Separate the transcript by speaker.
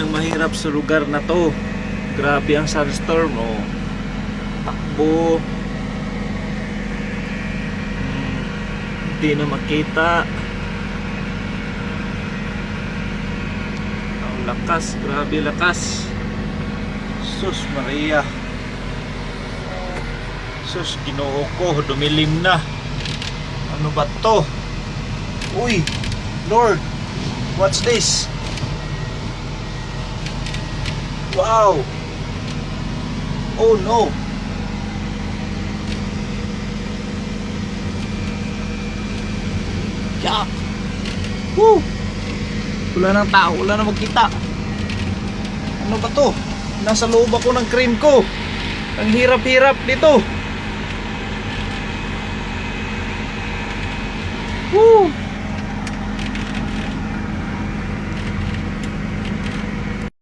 Speaker 1: ang mahirap sa lugar na to. Grabe ang sandstorm, oh. Takbo. Hindi na makita. Ang lakas, grabe lakas. Sus Maria. Sus, Ginoo ko, dumilim na. Ano ba to? Uy, Lord, what's this? Wow. Oh no. Yak. Woo. Wala nang tao, wala nang magkita. Ano ba to? Nasa loob ako ng cream ko. Ang hirap-hirap dito.